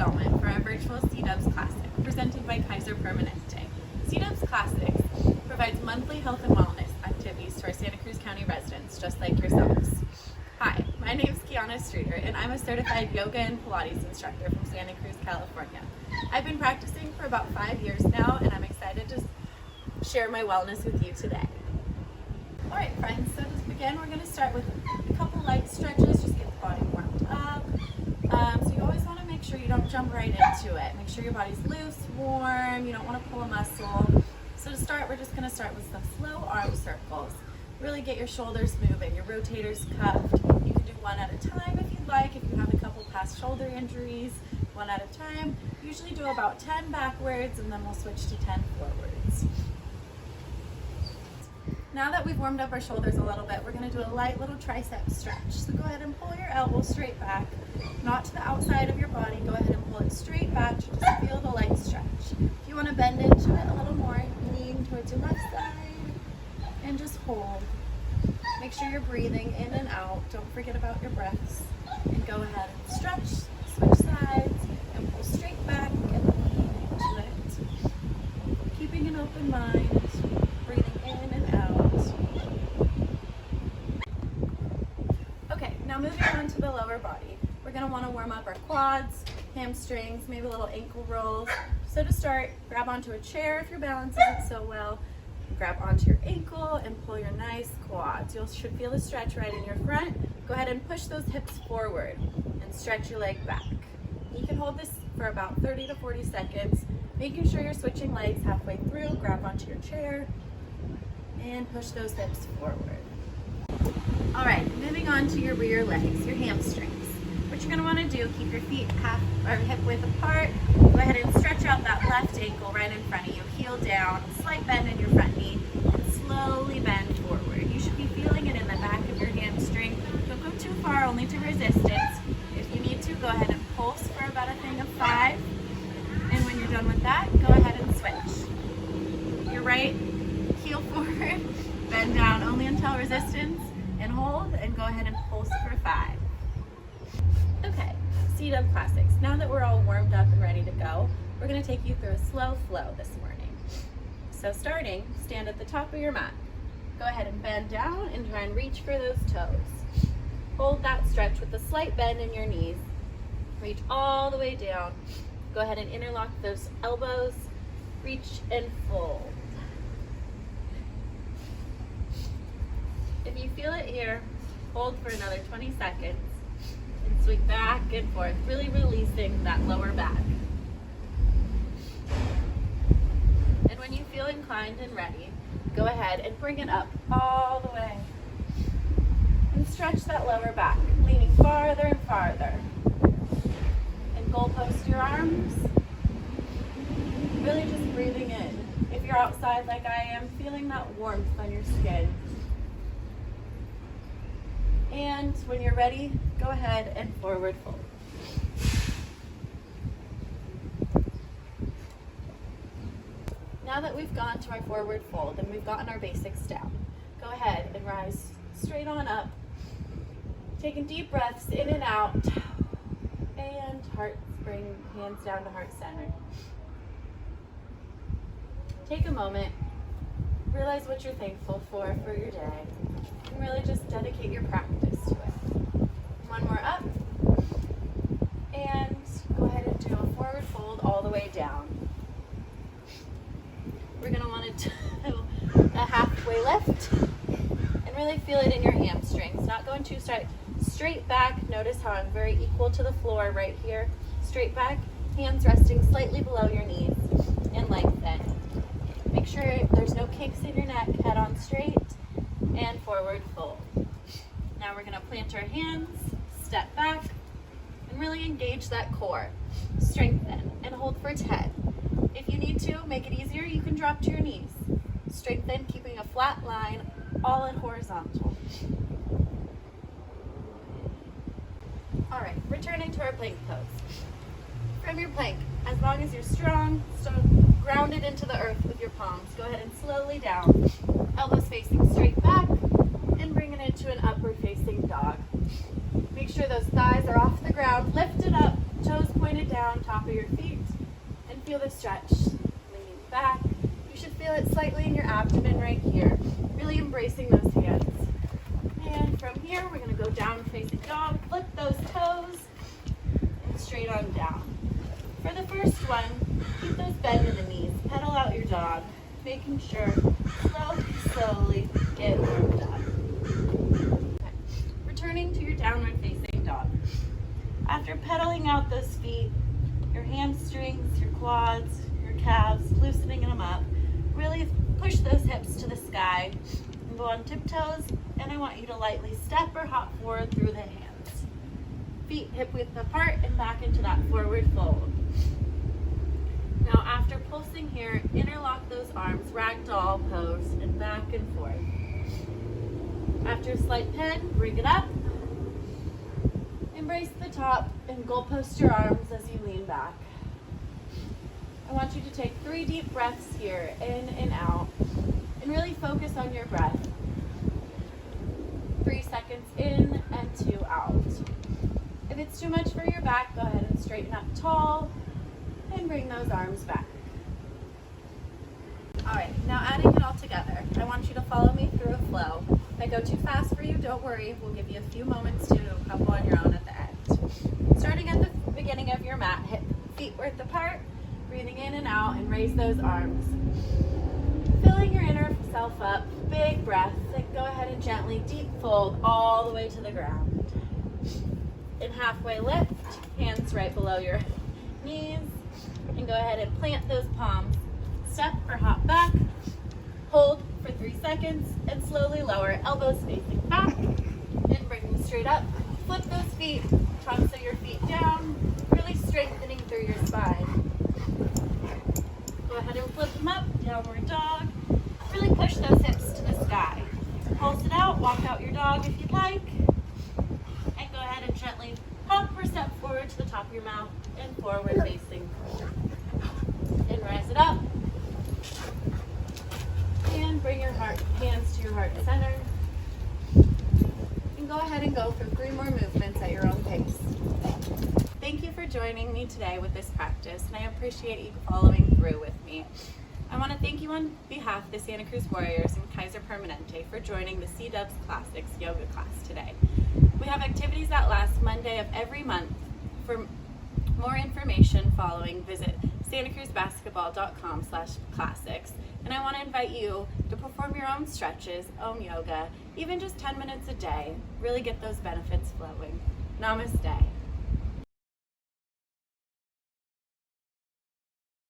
installment for our virtual C-Dubs Classic, presented by Kaiser Permanente. C-Dubs Classics provides monthly health and wellness activities to our Santa Cruz County residents, just like yourselves. Hi, my name is Kiana Streeter, and I'm a certified yoga and Pilates instructor from Santa Cruz, California. I've been practicing for about 5 years now, and I'm excited to share my wellness with you today. All right, friends, so to begin, we're going to start with a couple light stretches, just get the body warmed up. So you always want to make sure you don't jump right into it. Make sure your body's loose, warm, you don't want to pull a muscle. So to start, we're just going to start with some slow arm circles. Really get your shoulders moving, your rotators cuffed. You can do one at a time if you'd like, if you have a couple past shoulder injuries, one at a time. Usually do about 10 backwards, and then we'll switch to 10 forwards. Now that we've warmed up our shoulders a little bit, we're going to do a light little tricep stretch. So go ahead and pull your elbow straight back, not to the outside of your body. Go ahead and pull it straight back to just feel the light stretch. If you want to bend into it a little more, lean towards your left side and just hold. Make sure you're breathing in and out. Don't forget about your breaths. And go ahead and stretch, switch sides, and pull straight back and lean into it. Keeping an open mind, breathing in and out. Okay, now moving on to the lower body. We're going to want to warm up our quads, hamstrings, maybe a little ankle rolls. So to start, grab onto a chair if your balance isn't so well. Grab onto your ankle and pull your nice quads. You should feel the stretch right in your front. Go ahead and push those hips forward and stretch your leg back. You can hold this for about 30 to 40 seconds, making sure you're switching legs halfway through. Grab onto your chair and push those hips forward. All right, moving on to your rear legs, your hamstrings. What you're going to want to do, keep your feet hip width apart. Go ahead and stretch out that left ankle right in front of you. Heel down, slight bend in your front knee, and slowly bend forward. You should be feeling it in the back of your hamstring. Don't go too far, only to resistance. If you need to, go ahead and pulse for about a thing of 5. And when you're done with that, go ahead and switch. Your right heel forward, bend down only until resistance, and hold, and go ahead and pulse for 5. Okay, C-Dub Classics. Now that we're all warmed up and ready to go, we're going to take you through a slow flow this morning. So starting, stand at the top of your mat. Go ahead and bend down and try and reach for those toes. Hold that stretch with a slight bend in your knees. Reach all the way down. Go ahead and interlock those elbows. Reach and fold. If you feel it here, hold for another 20 seconds. And swing back and forth, really releasing that lower back. And when you feel inclined and ready, go ahead and bring it up all the way. And stretch that lower back, leaning farther and farther. And goalpost your arms. Really just breathing in. If you're outside like I am, feeling that warmth on your skin. And when you're ready, go ahead and forward fold. Now that we've gone to our forward fold and we've gotten our basics down, go ahead and rise straight on up, taking deep breaths in and out, and bring hands down to heart center. Take a moment, realize what you're thankful for your day, and really just dedicate your practice to it. One more up, and go ahead and do a forward fold all the way down. We're going to want to do a halfway lift, and really feel it in your hamstrings. Not going too straight back. Notice how I'm very equal to the floor right here. Straight back, hands resting slightly below your knees, and lengthen. Make sure there's no kinks in your neck, head on straight, and forward fold. Now we're going to plant our hands, step back, and really engage that core. Strengthen and hold for 10. If you need to, make it easier, you can drop to your knees. Strengthen, keeping a flat line, all in horizontal. All right, returning to our plank pose. From your plank, as long as you're strong, grounded into the earth with your palms, go ahead and slowly down. Elbows facing straight back, and bring it into an upward facing dog. Make sure those thighs are off the ground, lift it up, toes pointed down. down, top of your feet, and feel the stretch. Leaning back. You should feel it slightly in your abdomen right here. Really embracing those hands. And from here, we're going to go down facing dog. Flip those toes and straight on down. For the first one, keep those bend in the knees. Pedal out your dog, making sure slowly get warmed up. Okay. Returning to your downward facing dog. After pedaling out those feet, your hamstrings, your quads, your calves, loosening them up, really push those hips to the sky and go on tiptoes, and I want you to lightly step or hop forward through the hands. Feet hip width apart and back into that forward fold. Now after pulsing here, interlock those arms, ragdoll pose, and back and forth. After a slight pen, bring it up. Embrace the top and goal post your arms as you lean back. I want you to take 3 deep breaths here, in and out, and really focus on your breath. 3 seconds in and 2 out. If it's too much for your back, go ahead and straighten up tall and bring those arms back. All right, now adding it all together, I want you to follow me through a flow. If I go too fast for you, don't worry. We'll give you a few moments to couple on your own at the end. Starting at the beginning of your mat, hip feet width apart, breathing in and out, and raise those arms. Filling your inner self up, big breath, then go ahead and gently deep fold all the way to the ground. And halfway lift, hands right below your knees, and go ahead and plant those palms. Step or hop back, hold for 3 seconds, and slowly lower, elbows facing back, and bring them straight up. Flip those feet, torso your feet down, really strengthening through your spine. Go ahead and flip them up, downward dog. Really push those hips to the sky. Pulse it out, walk out your dog if you'd like. And go ahead and gently hop or step forward to the top of your mouth and forward facing. And rise it up. And bring your hands to your heart center. And go ahead and go for 3 more movements at your own pace. Thank you for joining me today with this practice, and I appreciate you following through with me. I want to thank you on behalf of the Santa Cruz Warriors and Kaiser Permanente for joining the C-Dubs Classics yoga class today. We have activities that last Monday of every month. For more information following, visit santacruzbasketball.com/classics. And I want to invite you to perform your own stretches, own yoga, even just 10 minutes a day. Really get those benefits flowing. Namaste.